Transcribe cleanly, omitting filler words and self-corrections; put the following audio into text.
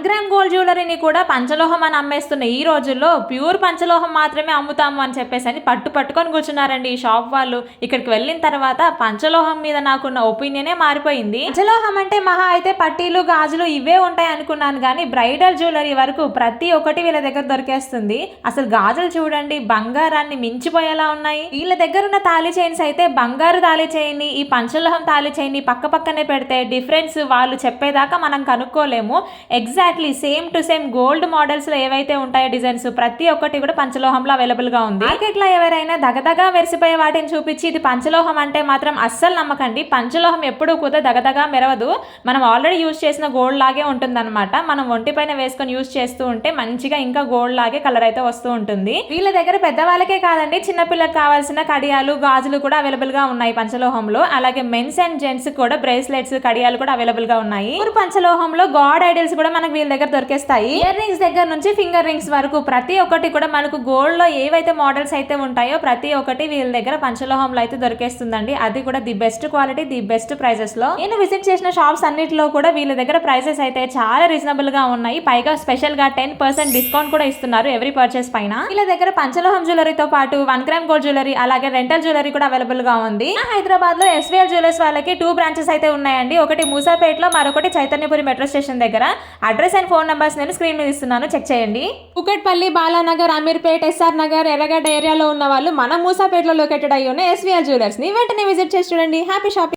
Gram gold జ్యువెలరీని కూడా పంచలోహం అని అమ్మేస్తున్న ఈ రోజుల్లో ప్యూర్ పంచలోహం మాత్రమే అమ్ముతాము అని చెప్పేసి పట్టుకొని కూర్చున్నారండి ఈ షాప్ వాళ్ళు. ఇక్కడికి వెళ్ళిన తర్వాత పంచలోహం మీద నాకున్న ఒపీనియనే మారిపోయింది. పంచలోహం అంటే మహా అయితే పట్టీలు గాజులు ఇవే ఉంటాయి అనుకున్నాను, కానీ బ్రైడల్ జ్యువెలరీ వరకు ప్రతి ఒక్కటి వీళ్ళ దగ్గర దొరికేస్తుంది. అసలు గాజులు చూడండి, బంగారాన్ని మించిపోయేలా ఉన్నాయి. వీళ్ళ దగ్గర ఉన్న తాళి చైన్స్ అయితే బంగారు తాళి చైన్ ఈ పంచలోహం తాళి చైన్ పక్క పక్కనే పెడితే డిఫరెన్స్ వాళ్ళు చెప్పేదాకా మనం కనుక్కోలేము. Exactly same to same gold models లో ఏవైతే ఉంటాయో డిజైన్స్ ప్రతి ఒక్కటి కూడా పంచలోహంలో అవైలబుల్ గా ఉంది. మార్కెట్ లో ఎవరైనా దగదగా వెరిసిపోయే వాటిని చూపించి ఇది పంచలోహం అంటే మాత్రం అస్సలు నమ్మకండి. పంచలోహం ఎప్పుడూ కూడా దగదగా మెరవదు. మనం ఆల్రెడీ యూజ్ చేసిన గోల్డ్ లాగే ఉంటుంది అనమాట. మనం ఒంటి పైన వేసుకొని యూజ్ చేస్తూ ఉంటే మంచిగా ఇంకా గోల్డ్ లాగే కలర్ అయితే వస్తూ ఉంటుంది. వీళ్ళ దగ్గర పెద్దవాళ్ళకే కాదండి, చిన్నపిల్లలకు కావాల్సిన కడియాలు గాజులు కూడా అవైలబుల్ గా ఉన్నాయి పంచలోహంలో. అలాగే మెన్స్ అండ్ జెంట్స్ కూడా బ్రేస్లెట్స్ కడియాలు కూడా అవైలబుల్ గా ఉన్నాయి. పంచలోహంలో గాడ్ ఐడల్స్ కూడా మనకు వీళ్ళ దగ్గర దొరికేస్తాయి. ఇయర్ రింగ్స్ దగ్గర నుంచి ఫింగర్ రింగ్స్ వరకు ప్రతి ఒక్కటి కూడా మనకు గోల్డ్ లో ఏవైతే మోడల్స్ అయితే ఉంటాయో ప్రతి ఒక్కటి వీళ్ళ దగ్గర పంచలోహంలో అయితే దొరికేస్తుందండి. అది కూడా the best quality, the best prices లో. నేను విజిట్ చేసిన షాప్స్ అన్నిటిలో కూడా వీళ్ళ దగ్గర ప్రైసెస్ అయితే చాలా రీజనబుల్ గా ఉన్నాయి. పైగా స్పెషల్ గా 10% డిస్కౌంట్ కూడా ఇస్తున్నారు ఎవరీ పర్చేస్ పైన. వీళ్ళ దగ్గర పంచలోహం జ్యువెలరీతో పాటు 1 గ్రామ్ గోల్డ్ జ్యువెలరీ అలాగే రెంటల్ జ్యువెలరీ కూడా అవైలబుల్ గా ఉంది. హైదరాబాద్ లో ఎస్వీఎల్ జ్యువెలర్స్ వాళ్ళకి 2 బ్రాంచెస్ అయితే ఉన్నాయండి. ఒకటి మూసాపేటలో, మరొకటి చైతన్యపురి మెట్రో స్టేషన్ దగ్గర. అడ్రస్ అండ్ ఫోన్ నంబర్స్ నేను స్క్రీన్ మీద ఇస్తున్నాను, చెక్ చేయండి. కుకట్పల్లి, బాలానగర్, అమీర్పేట్, ఎస్ఆర్ నగర్, ఎర్రగడ్డ ఏరియాలో ఉన్న వాళ్ళు మన మూసాపేటలో లొకేటెడ్ అయ్యి ఉన్న ఎస్వీఎల్ జ్యువెలర్స్ ని వెంటనే విజిట్ చేసి చూడండి. Happy shopping.